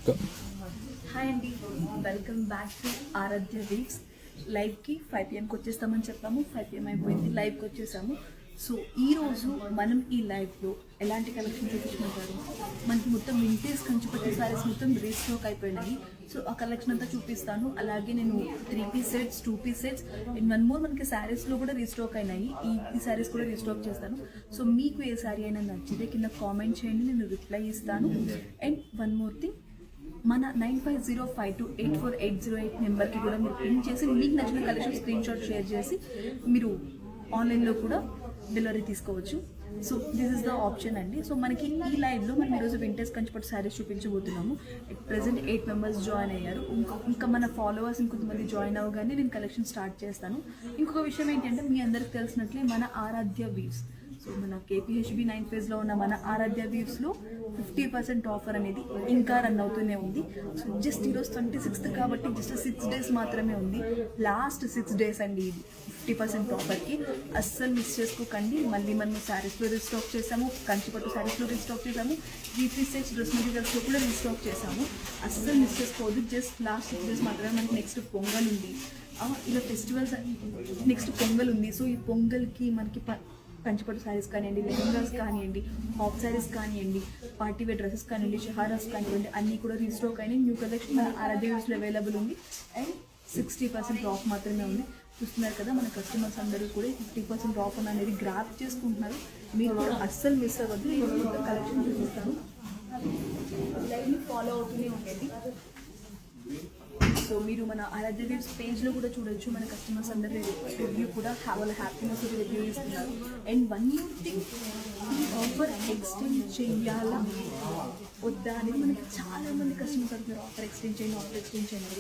Hi అండి, welcome back to Aaradhya weaves. లైవ్కి 5 PM వచ్చేస్తామని చెప్పాము. 5 PM అయిపోయింది, లైవ్కి వచ్చేసాము. సో ఈరోజు మనం ఈ లైవ్లో ఎలాంటి కలెక్షన్ చూపించమంటారు? మనకి మొత్తం వింటేజ్ కంచిపట్టు సారీస్ మొత్తం రీస్టాక్ అయిపోయినాయి. సో ఆ కలెక్షన్ అంతా చూపిస్తాను. అలాగే నేను 3 piece sets, 2 piece sets and 1 more మనకి శారీస్లో కూడా రీస్టాక్ అయినాయి. ఈ శారీస్ కూడా రీస్టాక్ చేస్తాను. సో మీకు ఏ శారీ అయినా నచ్చితే కింద కామెంట్ చేయండి, నేను రిప్లై ఇస్తాను. అండ్ 1 more థింగ్, మన 9505284808 నెంబర్కి కూడా మీరు పిన్ చేసి మీకు నచ్చిన కలెక్షన్ స్క్రీన్ షాట్ షేర్ చేసి మీరు ఆన్లైన్లో కూడా డెలివరీ తీసుకోవచ్చు. So this is the option అండి. సో మనకి ఈ లైవ్లో మనం ఈరోజు వింటేజ్ కంచిపట్టు శారీస్ చూపించబోతున్నాము. ఎట్ ప్రెసెంట్ 8 members జాయిన్ అయ్యారు. ఇంకా మన ఫాలోవర్స్ ఇంకొంతమంది జాయిన్ అవ్వగానే నేను కలెక్షన్ స్టార్ట్ చేస్తాను. ఇంకొక విషయం ఏంటంటే, మీ అందరికి తెలిసినట్లే మన ఆరాధ్య వీవ్స్, సో మన KPHB 9 phase ఉన్న మన ఆరాధ్య వీవ్స్లో 50% ఆఫర్ అనేది ఇంకా రన్ అవుతూనే ఉంది. సో జస్ట్ ఈరోజు 26th కాబట్టి జస్ట్ 6 days మాత్రమే ఉంది. లాస్ట్ 6 days అండి ఇది 50% ఆఫర్కి. అస్సలు మిస్ చేసుకోకండి. మళ్ళీ మనం శారీస్లో రీస్టాక్ చేసాము, కంచిపట్టు శారీస్లో రీస్టాక్ చేసాము, 3 piece సెట్స్ డ్రెస్ మెటీరియల్స్లో కూడా రీస్టాక్ చేసాము. అస్సలు మిస్ చేసుకోవద్దు. జస్ట్ లాస్ట్ 6 days మాత్రమే. మనకి నెక్స్ట్ పొంగల్ ఉంది, ఇలా ఫెస్టివల్స్ నెక్స్ట్ పొంగల్ ఉంది. సో ఈ పొంగల్కి మనకి కంచిపట్టు శారీస్ కానివ్వండి, లెహంగాస్ కానివ్వండి, హాఫ్ శారీస్ కానివ్వండి, పార్టీ వేర్ డ్రెస్సెస్ కానివ్వండి, షహారాస్ కానివ్వండి, అన్నీ కూడా రీస్టాక్ అయినాయి. న్యూ కలెక్షన్ మన ఆరాధ్య వీవ్స్లో అవైలబుల్ ఉంది. అండ్ 60% ఆఫ్ మాత్రమే ఉంది. చూస్తున్నారు కదా, మన కస్టమర్స్ అందరూ కూడా 50% ఆఫ్ అనేది గ్రాప్ చేసుకుంటున్నారు. మీరు కూడా అస్సలు మిస్ అవ్వద్దు. ఈ కలెక్షన్ చూపిస్తాను, లైవ్ని ఫాలో అవుతూనే ఉండండి. సో మీరు మన ఆరాధ్య వీవ్స్ పేజ్లో కూడా చూడొచ్చు. మన కస్టమర్స్ అందరి రివ్యూ కూడా వాళ్ళ హ్యాపీనెస్ రివ్యూ ఇస్తున్నారు. అండ్ 1 more thing, ఈ ఆఫర్ ఎక్స్టెండ్ చేయాలా వద్దా అనేది మనకి చాలా మంది కస్టమర్స్ అంటున్నారు. ఆఫర్ ఎక్స్టెండ్ చేయండి, ఆఫర్ ఎక్స్టెండ్ చేయండి.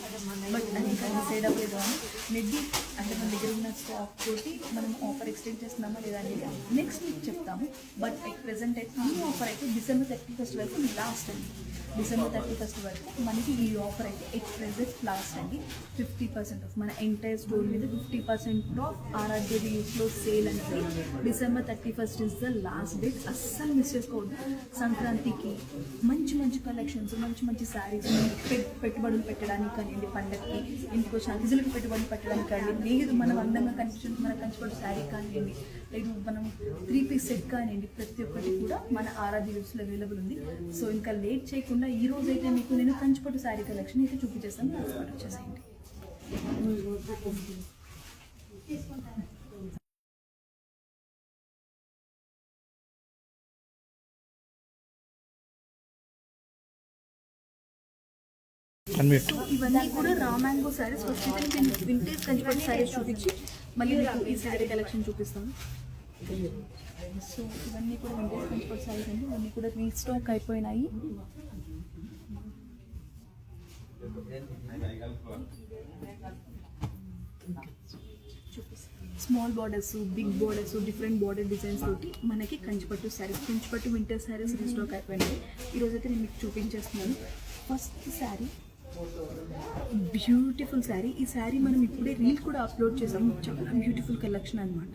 బట్ అది ఇంకా డిసైడ్ అవ్వలేదు అని మేబీ, అంటే మన దగ్గర ఉన్న స్టాక్ తోటి మనం ఆఫర్ ఎక్స్టెండ్ చేస్తున్నామా లేదా అనేది నెక్స్ట్ వీక్ చెప్తాము. బట్ అట్ ప్రెసెంట్ అయితే ఈ ఆఫర్ అయితే December 31st వరకు లాస్ట్ అండి. December 31st వరకు మనకి ఈ ఆఫర్ అయితే ఎట్ ప్రెసెంట్ లాస్ట్ అండి. 50% ఆఫ్ మన ఎంటైర్ స్టోర్ మీద 50% ఆఫ్ ఆరాధ్య వీవ్స్లో సేల్ అనేది December 31st is the last date. అస్సలు మిస్ చేసుకోవద్దు. సంక్రాంతికి మంచి మంచి కలెక్షన్స్, మంచి మంచి శారీస్ పెట్టుబడులు పెట్టడానికి కానివ్వండి, పండగకి ఇంకో శారీస్లకు పెట్టుబడులు పెట్టడానికి కానివ్వండి, లేదు మనం అందంగా కనిపించడానికి మన కంచిపట్టు శారీ కానివ్వండి, లేదు మనం 3 piece సెట్ కానివ్వండి, ప్రతి ఒక్కటి కూడా మన ఆరాధ్య వీవ్స్లో అవైలబుల్ ఉంది. సో ఇంకా లేట్ చేయకుండా ఈ రోజు అయితే మీకు నేను కంచిపట్టు శారీ కలెక్షన్ అయితే చూపించేస్తాను. వచ్చేసేయండి. ఇవన్నీ కూడా రా మ్యాంగో శారీస్. ఫస్ట్ అయితే నేను వింటేజ్ కంచిపట్టు శారీస్ చూపించి మళ్ళీ మీకు ఈ శారీ కలెక్షన్ చూపిస్తాను. సో ఇవన్నీ కూడా వింటేజ్ కంచిపట్టు శారీస్ అండి. ఇవన్నీ కూడా రీస్టాక్ అయిపోయినాయి. Small borders, big borders, different border designs తోటి మనకి కంచిపట్టు శారీస్, కంచిపట్టు వింటర్ శారీస్ రీస్టాక్ అయిపోయినాయి. ఈరోజైతే నేను మీకు చూపించేస్తున్నాను. First sari beautiful sari. ఈ శారీ మనం ఇప్పుడే రీల్ కూడా అప్లోడ్ చేసాము. చాలా బ్యూటిఫుల్ కలెక్షన్ అనమాట.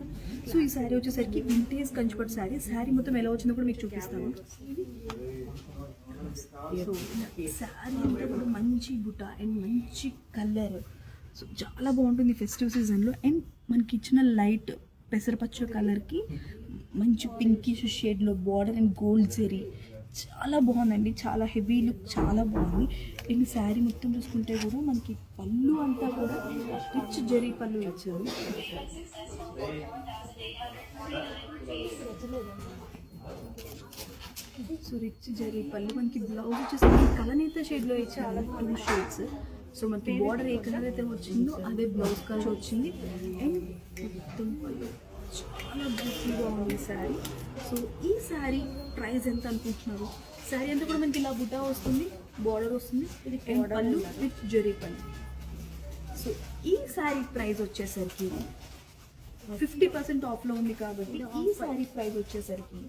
సో ఈ శారీ వచ్చేసరికి వింటేజ్ కంచిపట్టు శారీ. శారీ మొత్తం ఎలా వచ్చిందో కూడా మీకు చూపిస్తాను. సో శారీ అంతా కూడా మంచి బుట్ట అండ్ మంచి కలర్. సో చాలా బాగుంటుంది ఫెస్టివ్ సీజన్లో. అండ్ మనకి ఇచ్చిన లైట్ పెసరపచ్చ కలర్కి మంచి పింకిష్ షేడ్లో బార్డర్ అండ్ గోల్డ్ జెరీ చాలా బాగుందండి. చాలా హెవీ లుక్, చాలా బాగుంది. అండ్ శారీ మొత్తం చూసుకుంటే కూడా మనకి పళ్ళు అంతా కూడా రిచ్ జరీ పళ్ళు ఇచ్చారు. సో రిచ్ జరీ పళ్ళు. మనకి బ్లౌజ్ వచ్చేసి కలనేత షేడ్లో ఇచ్చారు, 2 shades. సో మనకి బార్డర్ ఏ కలర్ అయితే వచ్చిందో అదే బ్లౌజ్ కలర్ వచ్చింది. అండ్ మొత్తం పళ్ళు చాలా బ్యూటిఫుల్గా ఉంది శారీ. సో ఈ శారీ ప్రైస్ ఎంత అనుకుంటున్నారు? శారీ అంతా కూడా మనకి ఇలా బుటా వస్తుంది, బార్డర్ వస్తుంది, అండ్ పళ్ళు విత్ జరీ పళ్ళు. సో ఈ శారీ ప్రైస్ వచ్చేసరికి 50% ఆఫ్లో ఉంది కాబట్టి ఈ శారీ ప్రైస్ వచ్చేసరికి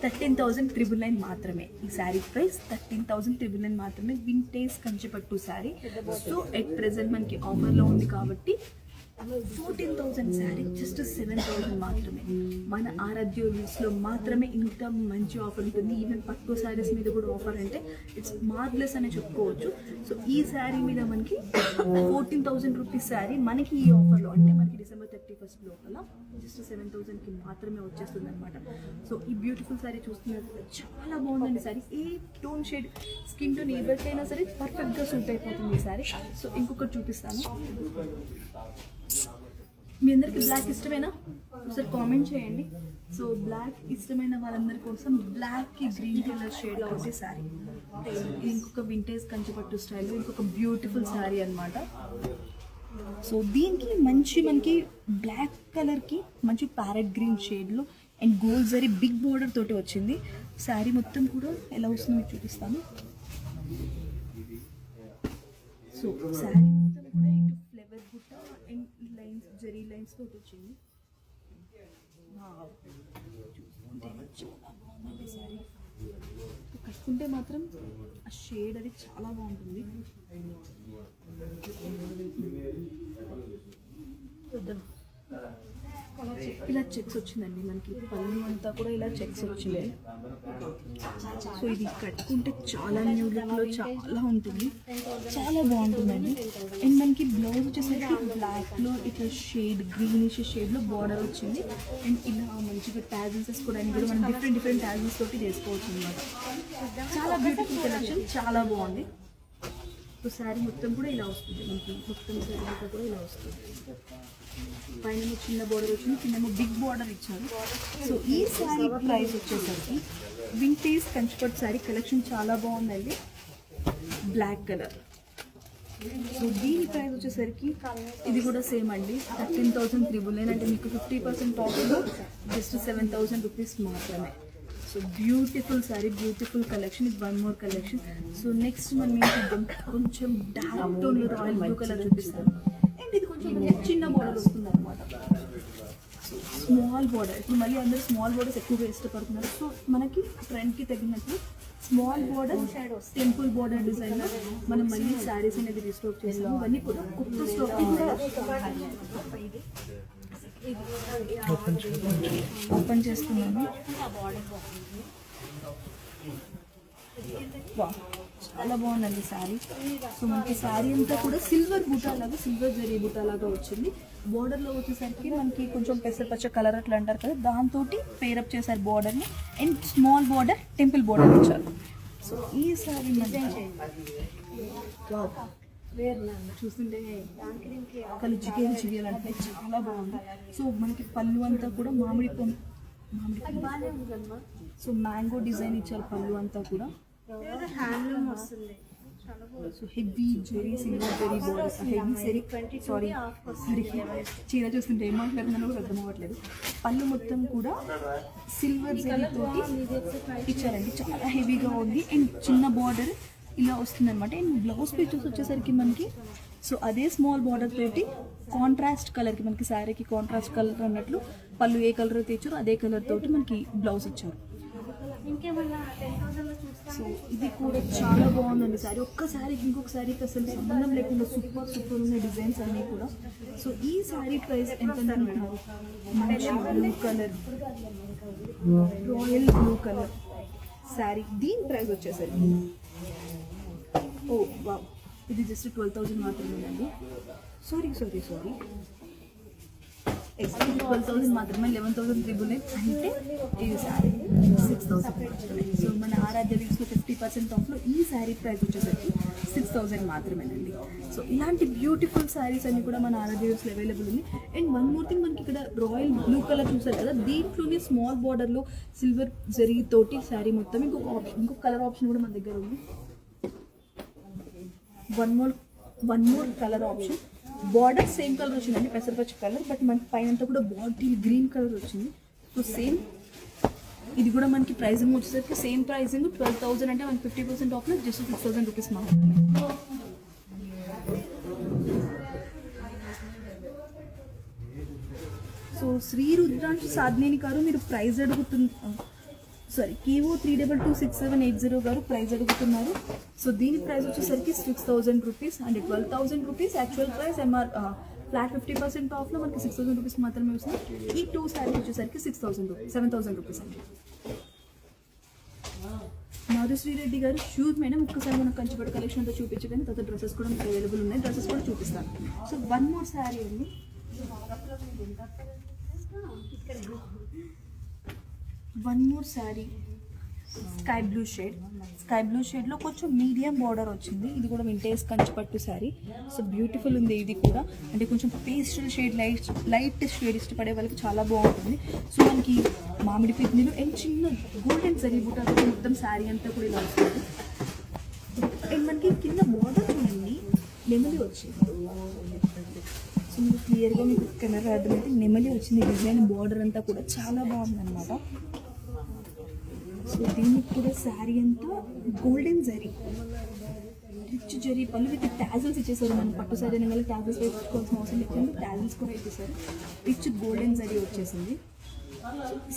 13,999 మాత్రమే. ఈ శారీ ప్రైస్ 13,999 మాత్రమే. Vintage Kanchipattu sari. So at present మనకి ఆఫర్లో ఉంది కాబట్టి 14,000 శారీ జస్ట్ 7,000 మాత్రమే. మన ఆరాధ్య యూస్లో మాత్రమే ఇంత మంచి ఆఫర్ ఉంటుంది. ఈవెన్ పట్టు శారీస్ మీద కూడా ఆఫర్ అంటే ఇట్స్ మార్వెలస్ అని చెప్పుకోవచ్చు. సో ఈ శారీ మీద మనకి 14,000 రూపీస్ శారీ మనకి ఈ ఆఫర్లో అంటే మనకి December 31st లోపల జస్ట్ 7,000కి మాత్రమే వచ్చేస్తుంది అనమాట. సో ఈ బ్యూటిఫుల్ శారీ చూస్తున్నారు, చాలా బాగుందండి శారీ. ఏ టోన్ షేడ్ స్కిన్ టోన్ ఎవరికైనా సరే పర్ఫెక్ట్గా సూట్ అయిపోతుంది ఈ శారీ. సో ఇంకొకటి చూపిస్తాను. మీ అందరికి బ్లాక్ ఇష్టమేనా? ఒకసారి కామెంట్ చేయండి. సో బ్లాక్ ఇష్టమైన వాళ్ళందరి కోసం బ్లాక్కి గ్రీన్ కలర్ షేడ్ ఒకటి శారీ. ఇది ఇంకొక వింటేజ్ కంచిపట్టు స్టైల్లో ఇంకొక బ్యూటిఫుల్ శారీ అనమాట. సో దీనికి మనకి బ్లాక్ కలర్కి మంచి ప్యారెట్ గ్రీన్ షేడ్లో and gold zari big border తోటి వచ్చింది. శారీ మొత్తం కూడా ఎలా వస్తుందో మీకు చూపిస్తాను. సో శారీ మొత్తం కూడా ఇటు ఫ్లేవర్ బుట్ట అండ్ లైన్స్ జరీ లైన్స్ తోటి వచ్చింది. చూస్తుంటే చాలా బాగుంది శారీ. కట్టుకుంటే మాత్రం ఆ షేడ్ అది చాలా బాగుంటుంది. ఇలా చెక్స్ వచ్చిందండి మనకి, పళ్ళు అంతా కూడా ఇలా చెక్స్ వచ్చింది. సో ఇది కట్టుకుంటే చాలా న్యూ లుక్లో చాలా ఉంటుంది, చాలా బాగుంటుందండి. అండ్ మనకి బ్లౌజ్ వచ్చేసరికి బ్లాక్లో ఇట్లా షేడ్ గ్రీనిష్ షేడ్లో బార్డర్ వచ్చింది. అండ్ ఇలా మంచిగా ట్యాజిల్స్ వేసుకోవడానికి కూడా మనం డిఫరెంట్ ట్యాజిల్స్ తోటి చేసుకోవచ్చు అనమాట. చాలా బ్యూటిఫుల్ కలెక్షన్, చాలా బాగుంది. సో శారీ మొత్తం కూడా ఇలా వస్తుంది మనకి, మొత్తం శారీ అంతా కూడా ఇలా వస్తుంది. పైన చిన్న బోర్డర్ వచ్చింది, కింద బిగ్ బోర్డర్ ఇచ్చారు. సో ఈ శారీ ప్రైస్ వచ్చేసరికి వింటేజ్ కంచిపట్టు శారీ కలెక్షన్ చాలా బాగుందండి, బ్లాక్ కలర్. సో దీని ప్రైస్ వచ్చేసరికి ఇది కూడా సేమ్ అండి, 13,399 అంటే మీకు 50% ఆఫ్లో జస్ట్ 7,000 రూపీస్ మాత్రమే. So beautiful sari, beautiful collection. ఇది one more collection. So next మనం చూద్దాం, కొంచెం డార్క్ టోన్లో రాయల్ బ్లూ కలర్ చూపిస్తాను. అండ్ ఇది కొంచెం చిన్న బోర్డర్ వస్తుంది అనమాట, స్మాల్ బోర్డర్. ఇప్పుడు మళ్ళీ అందరూ స్మాల్ బోర్డర్స్ ఎక్కువగా ఇష్టపడుతున్నారు. సో మనకి ట్రెండ్కి తగినట్లు స్మాల్ బోర్డర్ టెంపుల్ బోర్డర్ డిజైన్లో మనం మళ్ళీ శారీస్ అనేది రీస్టాక్ చేసాము. ఇవన్నీ కూడా కొత్త స్టాక్ ఓపెన్ చేస్తున్నాను. చాలా బాగుందండి శారీ. సో మనకి శారీ అంతా కూడా సిల్వర్ బూటాలాగా, సిల్వర్ జరీ బూటాలాగా వచ్చింది. బోర్డర్లో వచ్చేసరికి మనకి కొంచెం పెసరపచ్చ కలర్ అట్లా అంటారు కదా, దాంతో పేరప్ చేశారు బోర్డర్ని. And small border temple border ఇచ్చారు. సో ఈ శారీ చూస్తుంటే కళ్ళు జిగేయాలంటే చాలా బాగుంది. సో మనకి పళ్ళు అంతా కూడా మామిడి సో మ్యాంగో డిజైన్ ఇచ్చారు పళ్ళు అంతా కూడా. So heavy zari silver zari borders, heavy zari చీర చూస్తుంటే ఏం మాట్లాడుతున్నానో కూడా అర్థం అవ్వట్లేదు. పళ్ళు మొత్తం కూడా సిల్వర్ జెరీ తోటి ఇచ్చారండి, చాలా హెవీగా ఉంది. అండ్ చిన్న బార్డర్ ఇలా వస్తుంది అనమాట. అండ్ బ్లౌజ్ పీసెస్ వచ్చేసరికి మనకి సో అదే స్మాల్ బార్డర్ తోటి కాంట్రాస్ట్ కలర్కి, మనకి శారీకి కాంట్రాస్ట్ కలర్ అన్నట్లు పళ్ళు ఏ కలర్ అయితే ఇచ్చారో అదే కలర్ తోటి మనకి బ్లౌజ్ ఇచ్చారు. సో ఇది కూడా చాలా బాగుందండి శారీ. ఒక్క శారీకి ఇంకొక శారీకి అసలు సంబంధం లేకుండా సూపర్ ఉన్న డిజైన్స్ అన్నీ కూడా. సో ఈ శారీ ప్రైస్ ఎంత అనుకుంటున్నారు? మంచి blue colour, royal blue colour sari. దీని ప్రైస్ వచ్చేసరికి ఓ వా, ఇది జస్ట్ 12,000 మాత్రమేనండి. సారీ 12,000 మాత్రమే, 11,399 అంటే ఇది శారీ 6,000. సో మన ఆరాధ్య వీక్స్లో 50% ఆఫ్లో ఈ శారీ ప్రైస్ వచ్చేసరికి 6,000 మాత్రమేనండి. సో ఇలాంటి బ్యూటిఫుల్ శారీస్ అన్ని కూడా మన ఆరాధ్య వీక్స్లో అవైలబుల్ ఉంది. అండ్ వన్ మోర్ థింగ్, మనకి ఇక్కడ రాయల్ బ్లూ కలర్ చూసారు కదా, దీంట్లోనే స్మాల్ బార్డర్లో సిల్వర్ జరీ తోటి శారీ మొత్తం. ఇంకొక కలర్ ఆప్షన్ కూడా మన దగ్గర ఉంది. One more colour option. Border same colour వచ్చిందండి, పెసరపచ్చ కలర్, బట్ మనకి పైన అంతా కూడా బాటిల్ గ్రీన్ కలర్ వచ్చింది. సో సేమ్ ఇది కూడా మనకి ప్రైజింగ్ వచ్చేసరికి సేమ్ ప్రైజింగ్ 12,000 అంటే మనకి 50% ఆఫ్లో జస్ట్ 6,000 రూపీస్ మాత్రమే. సో శ్రీ రుద్రాంశ సాధినేని గారు మీరు ప్రైజ్ KO 322678 గారు ప్రైజ్ అడుగుతున్నారు. సో దీని ప్రైస్ వచ్చేసరికి 6,000 rupees and 12,000 rupees actual price. Flat 50% ఆఫ్లో మనకి 6,000 రూపీస్ మాత్రమే వస్తుంది. ఈ 2 శారీస్ వచ్చేసరికి 7,000 రూపీస్ అండి. మాధుశ్రీ రెడ్డి గారు షూర్ మేడం ఒక్కసారి మనం కంచిపట్టు కలెక్షన్ అంతా చూపించగానే తర్వాత డ్రెస్సెస్ కూడా మీకు అవైలబుల్ ఉన్నాయి. డ్రెస్సెస్ కూడా చూపిస్తాను. సో 1 more శారీ అండి. 1 more శారీ స్కై బ్లూ షేడ్లో కొంచెం మీడియం బార్డర్ వచ్చింది. ఇది కూడా వింటేజ్ కంచిపట్టు శారీ. సో బ్యూటిఫుల్ ఉంది ఇది కూడా. అంటే కొంచెం పేస్టల్ షేడ్ లైట్ షేడ్ ఇష్టపడే వాళ్ళకి చాలా బాగుంటుంది. సో మనకి మామిడి పిక్నీలు అండ్ చిన్న గోల్డెన్ జరీ బూటాతో మొత్తం శారీ అంతా కూడా ఇలా వస్తుంది. అండ్ మనకి కింద బార్డర్ చూడండి నెమలి వచ్చింది. సో మీకు క్లియర్గా మీకు కెమెరా అర్థమైతే నెమలి వచ్చింది. డిజైన్ బార్డర్ అంతా కూడా చాలా బాగుంది అనమాట. సో దీనికి కూడా శారీ అంతా గోల్డెన్ జరీ రిచ్ జరీ పళ్ళు విత్ ట్యాజిల్స్ ఇచ్చేసారు. మనం పట్టు శారీ అనగా ట్యాజిల్స్ వేసుకోవాల్సిన అవసరం లేకుండా ట్యాజిల్స్ కూడా ఇచ్చేసారు. రిచ్ గోల్డెన్ జరీ వచ్చేసింది.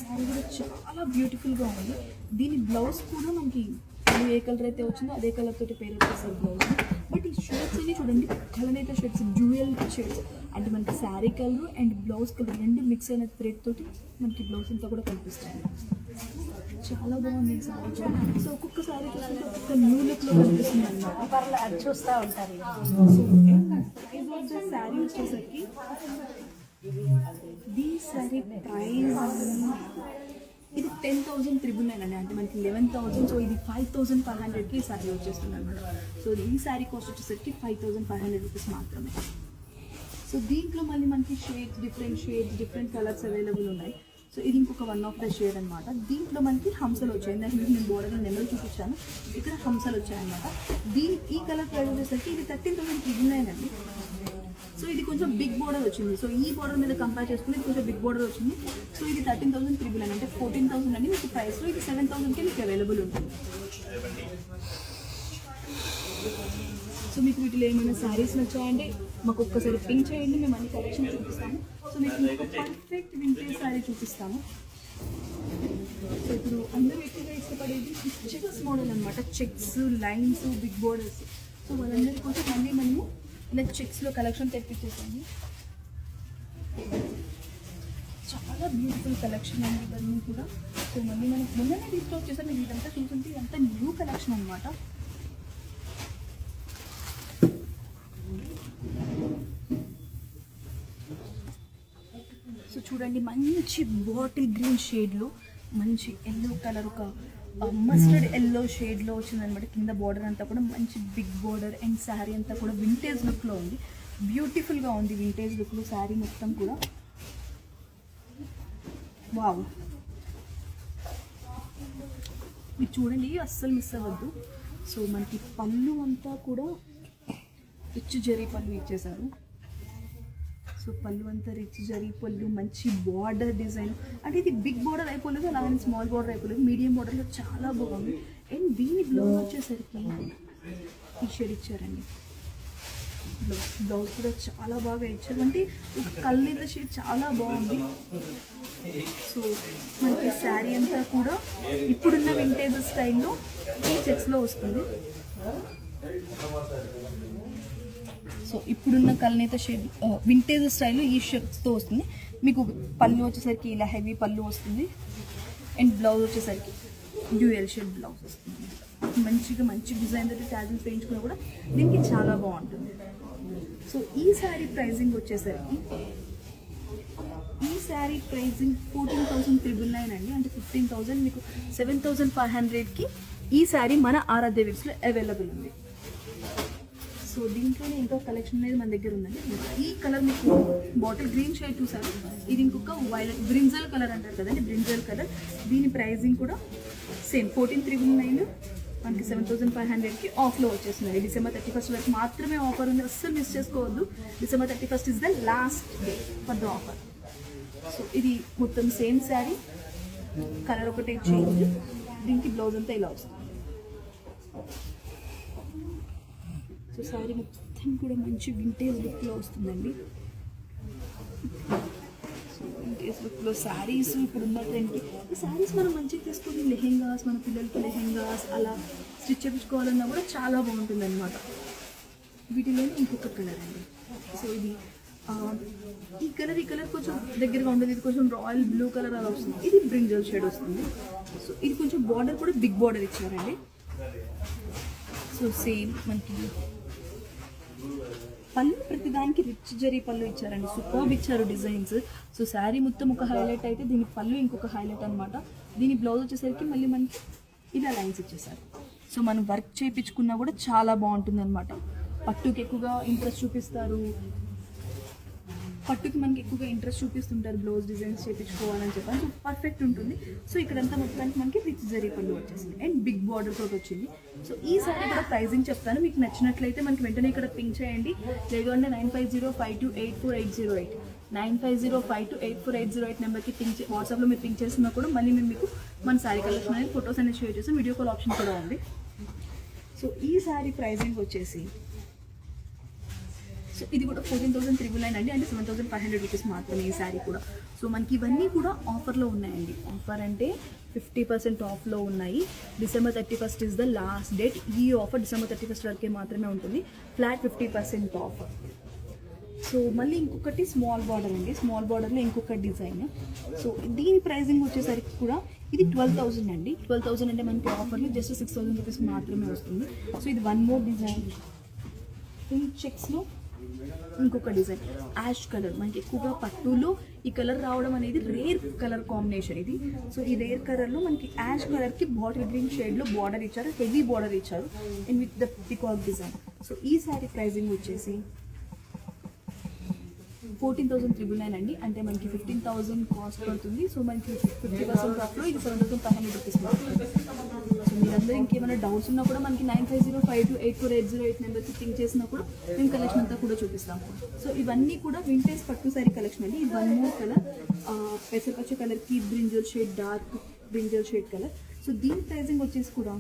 శారీ కూడా చాలా బ్యూటిఫుల్గా ఉంది. దీని బ్లౌజ్ కూడా మనకి ఏ కలర్ అయితే వచ్చిందో అదే కలర్ తోటి పేరు వచ్చేసారు బ్లౌజ్. బట్ ఈ షేడ్స్ అన్ని చూడండి కలర్ అయితే షేడ్స్ డ్యూయల్ షేడ్స్ అంటే మనకి sari colour and blouse colour రెండు మిక్స్ అయిన థ్రెడ్ తోటి మనకి బ్లౌజ్ అంతా కూడా కనిపిస్తుంది. చాలా బాగుంది ఈ సారీ. సో ఒక్కొక్క సారీ చూస్తుంటే ఒక్కొక్క న్యూ లుక్లో కనిపిస్తుంది అన్నమాట. చూస్తూ ఉంటారు. సో శారీ వచ్చేసరికి ఈ శారీ ప్రైస్ ఇది 10,399 అండి. అంటే మనకి 11,000. సో ఇది 5,500కి ఈ శారీ వచ్చేస్తుంది అనమాట. సో ఈ శారీ కాస్ట్ వచ్చేసరికి 5,500 రూపీస్ మాత్రమే. సో దీంట్లో మళ్ళీ మనకి డిఫరెంట్ కలర్స్ అవైలబుల్ ఉన్నాయి. సో ఇది ఇంకొక 1 of the షేడ్ అనమాట. దీంట్లో మనకి హంసలు వచ్చాయి. దానికి నేను బోర్డర్లో నెమలు చూపించాను. ఇక్కడ హంసలు వచ్చాయన్నమాట. ఈ కలర్ ప్రైస్ వచ్చేసరికి ఇది 13,399 అండి. సో ఇది కొంచెం బిగ్ బోర్డర్ వచ్చింది. సో ఈ బోర్డర్ మీద కంపేర్ చేసుకుని ఇది కొంచెం బిగ్ బోర్డర్ వచ్చింది. సో ఇది 13,399 అంటే 14,000 అండి మీకు ప్రైస్లో. ఇది 7,000కి మీకు అవైలబుల్ ఉంటుంది. సో మీకు వీటిలో ఏమైనా శారీస్ నచ్చాయంటే మాకు ఒక్కసారి పింక్ చేయండి, మేము అన్ని కలెక్షన్ చూపిస్తాము. సో మీకు పర్ఫెక్ట్ వింటేజ్ శారీ చూపిస్తాము. సో ఇప్పుడు అందరూ ఎక్కువగా ఇష్టపడేది చెక్స్ మోడల్ అనమాట. Checks, lines, big borders. So వాళ్ళందరి కోసం మళ్ళీ మనము ఇలా చెక్స్లో కలెక్షన్ తెప్పించేసాము. చాలా బ్యూటిఫుల్ కలెక్షన్ అండి ఇవన్నీ కూడా. సో మళ్ళీ మనం మొన్ననే రీస్టాక్ చేసాం. మీరు ఇదంతా చూస్తుంటే ఇదంతా న్యూ కలెక్షన్ అనమాట. సో చూడండి మంచి బాటిల్ గ్రీన్ షేడ్లో మంచి ఎల్లో కలర్ ఒక మస్టర్డ్ ఎల్లో షేడ్లో వచ్చిందనమాట. కింద బార్డర్ అంతా కూడా మంచి బిగ్ బార్డర్ అండ్ శారీ అంతా కూడా వింటేజ్ లుక్లో ఉంది. బ్యూటిఫుల్గా ఉంది వింటేజ్ లుక్లో శారీ మొత్తం కూడా. వావ్, మీరు చూడండి అస్సలు మిస్ అవ్వద్దు. సో మనకి పళ్ళు అంతా కూడా రిచ్ జరీ పళ్ళు ఇచ్చేసారు. సో పళ్ళు అంతా రిచ్ జరీ పళ్ళు, మంచి బార్డర్ డిజైన్. అంటే ఇది బిగ్ బార్డర్ అయిపోలేదు, అలాగే స్మాల్ బార్డర్ అయిపోలేదు, మీడియం బార్డర్లో చాలా బాగుంది. అండ్ దీని బ్లౌజ్ వచ్చేసరికి ఈ షేడ్ ఇచ్చారండి. బ్లౌజ్ కూడా చాలా బాగా ఇచ్చారు. అంటే కళ్ళ షేడ్ చాలా బాగుంది. సో మనకి శారీ అంతా కూడా ఇప్పుడున్న వింటేజ్ స్టైల్లో ఈ చెక్స్లో వస్తుంది. సో ఇప్పుడున్న కల్నేత షేడ్ వింటేజ్ స్టైల్లో ఈ షర్ట్స్తో వస్తుంది. మీకు పళ్ళు వచ్చేసరికి ఇలా హెవీ పళ్ళు వస్తుంది. అండ్ బ్లౌజ్ వచ్చేసరికి డ్యూయల్ షేడ్ బ్లౌజ్ వస్తుంది. మంచి డిజైన్ అయితే ట్యాజిల్ పెయించుకున్నా కూడా దీనికి చాలా బాగుంటుంది. సో ఈ శారీ ప్రైజింగ్ వచ్చేసరికి 14,399 అండి. అంటే 15,000 మీకు 7,500కి ఈ శారీ మన ఆరాధ్య వీక్స్లో అవైలబుల్ ఉంది. సో దీంట్లోనే ఇంకో కలెక్షన్ అనేది మన దగ్గర ఉందండి. ఈ కలర్ మీకు బాటిల్ గ్రీన్ షేడ్ చూసారు. ఇది ఇంకొక వైలెట్ బ్రింజల్ కలర్ అంటారు కదండి, బ్రింజల్ కలర్. దీని ప్రైజింగ్ కూడా సేమ్ 14,399 మనకి 7,500కి ఆఫ్లో వచ్చేస్తుంది. December 31st వరకు మాత్రమే ఆఫర్ ఉంది, అస్సలు మిస్ చేసుకోవద్దు. December 31st is the last day for the offer. So ఇది మొత్తం సేమ్ శారీ, కలర్ ఒకటే చేంజ్. దీనికి బ్లౌజ్ అంతా ఇలా వస్తుంది. సో శారీ మొత్తం కూడా మంచి వింటేజ్ లుక్లో వస్తుందండి. వింటేజ్ లుక్లో శారీస్ ఇప్పుడున్న ట్రెండ్కి ఈ శారీస్ మనం మంచిగా తీసుకొని లెహెంగాస్, మన పిల్లలకి లెహెంగాస్ అలా స్టిచ్ చేయించుకోవాలన్నా కూడా చాలా బాగుంటుంది అనమాట. వీటిలోనే ఇంకొక కలర్ అండి. సో ఇది ఈ కలర్ కొంచెం దగ్గరగా ఉండదు, ఇది కొంచెం రాయల్ బ్లూ కలర్ అలా వస్తుంది, ఇది బ్రింజల్ షేడ్ వస్తుంది. సో ఇది కొంచెం బార్డర్ కూడా బిగ్ బార్డర్ ఇచ్చారండి. సో సేమ్ మనకి పళ్ళు ప్రతిదానికి రిచ్ జరీ పళ్ళు ఇచ్చారండి, సూపర్బ్ ఇచ్చారు డిజైన్స్. సో శారీ మొత్తం ఒక హైలైట్ అయితే దీని పళ్ళు ఇంకొక హైలైట్ అనమాట. దీని బ్లౌజ్ వచ్చేసరికి మళ్ళీ మనకి ఇలా లైన్స్ ఇచ్చేసారు. సో మనం వర్క్ చేయించుకున్నా కూడా చాలా బాగుంటుంది అనమాట. పట్టుకి ఎక్కువగా ఇంట్రెస్ట్ చూపిస్తారు, పట్టుకి మనకి ఎక్కువగా ఇంట్రెస్ట్ చూపిస్తుంటారు బ్లౌజ్ డిజైన్స్ చేయించుకోవాలని చెప్పాను. సో పర్ఫెక్ట్ ఉంటుంది. సో ఇక్కడంతా మొత్తానికి మనకి రిచ్ జరీ పళ్ళు వచ్చేసింది అండ్ బిగ్ బార్డర్ తోటి వచ్చింది. సో ఈ సారీ కూడా ప్రైజింగ్ చెప్తాను, మీకు నచ్చినట్లయితే మనకి వెంటనే ఇక్కడ పింక్ చేయండి. లేదు అంటే 9505284808 9505284808 నెంబర్కి పింక్ వాట్సాప్లో మీరు పింక్ చేసినా కూడా మళ్ళీ మేము మీకు మన శారీ కలెక్షన్ అనేది ఫొటోస్ అనేది షేర్ చేస్తాం. వీడియో కాల్ ఆప్షన్ కూడా ఉంది. సో ఈ శారీ ప్రైజింగ్ వచ్చేసి సో ఇది కూడా 14,399 అండి, అంటే 7,500 రూపీస్ మాత్రమే ఈ శారీ కూడా. సో మనకి ఇవన్నీ కూడా ఆఫర్లో ఉన్నాయండి. ఆఫర్ అంటే 50% ఆఫ్లో ఉన్నాయి. December 31st is the last date. ఈ ఆఫర్ December 31st వరకే మాత్రమే ఉంటుంది, ఫ్లాట్ 50% ఆఫ్. సో మళ్ళీ ఇంకొకటి స్మాల్ బార్డర్ అండి, స్మాల్ బార్డర్లో ఇంకొక డిజైన్. సో దీని ప్రైజింగ్ వచ్చేసరికి కూడా ఇది 12,000 అండి. 12,000 అంటే మనకి ఆఫర్లో జస్ట్ 6,000 రూపీస్ మాత్రమే వస్తుంది. సో ఇది వన్ మోర్ డిజైన్. ఈ చెక్స్లో ఇంకొక డిజైన్ యాష్ కలర్, మనకి ఎక్కువగా పట్టులో ఈ కలర్ రావడం అనేది రేర్ కలర్ కాంబినేషన్ ఇది. సో ఈ రేర్ కలర్లో మనకి యాష్ కలర్కి బాటిల్ గ్రీన్ షేడ్లో బార్డర్ ఇచ్చారు, హెవీ బార్డర్ ఇచ్చారు and with the peacock design. So ఈ శారీ ప్రైజింగ్ వచ్చేసి 14,399 అండి, అంటే మనకి 15,000 కాస్ట్ పడుతుంది. సో మనకి 50% ఆఫ్లో ఇది 7,500 రూపీస్ పడుతుంది. సో మీరందరూ ఇంకేమైనా డౌట్స్ ఉన్నా కూడా మనకి 9505284808 నెంబర్కి పింక్ చేసినా కూడా మేము కలెక్షన్ అంతా కూడా చూపిస్తాము. సో ఇవన్నీ కూడా వింటేజ్ పట్టు శారీ కలెక్షన్ అండి. ఇది వన్ మోర్ కలర్, పెసరపచ్చ కలర్కి brinjal shade, dark brinjal shade colour. So దీని ప్రైజింగ్ వచ్చేసి కూడా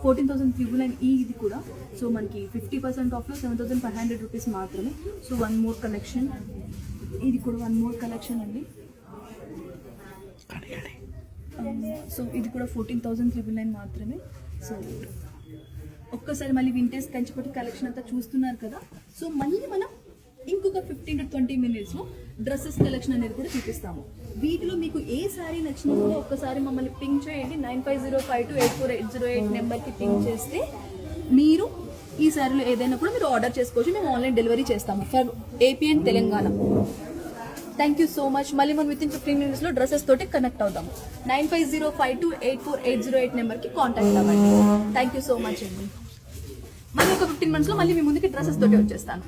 14,399 ఇది కూడా. సో మనకి 50% ఆఫ్లో 7,500 రూపీస్ మాత్రమే. సో వన్ మోర్ కలెక్షన్, ఇది కూడా వన్ మోర్ కలెక్షన్ అండి. సో ఇది కూడా 14,399 మాత్రమే. సో ఒక్కసారి మళ్ళీ వింటేజ్ కంచిపట్టు కలెక్షన్ అంతా చూస్తున్నారు కదా. సో మళ్ళీ మనం ఇంకొక 15 to 20 minutesలో డ్రెస్సెస్ కలెక్షన్ అనేది కూడా చూపిస్తాము. వీటిలో మీకు ఏ శారీ నచ్చినా కూడా ఒక్కసారి మమ్మల్ని పింక్ చేయండి. 9505284808 నెంబర్కి పింక్ చేస్తే మీరు ఈ శారీలో ఏదైనా కూడా మీరు ఆర్డర్ చేసుకోవచ్చు. మేము ఆన్లైన్ డెలివరీ చేస్తాము for AP and Telangana. Thank you so much. మళ్ళీ మనం విత్ ఇన్ 15 minutesలో డ్రెస్సెస్ తోటి కనెక్ట్ అవుతాము. 9505284808 నెంబర్కి కాంటాక్ట్ అవ్వండి. థ్యాంక్ యూ సో మచ్ అండి. మళ్ళీ ఒక 15 minutesలో మళ్ళీ మీ ముందుకి డ్రెస్సెస్ తోటి వచ్చేస్తాను.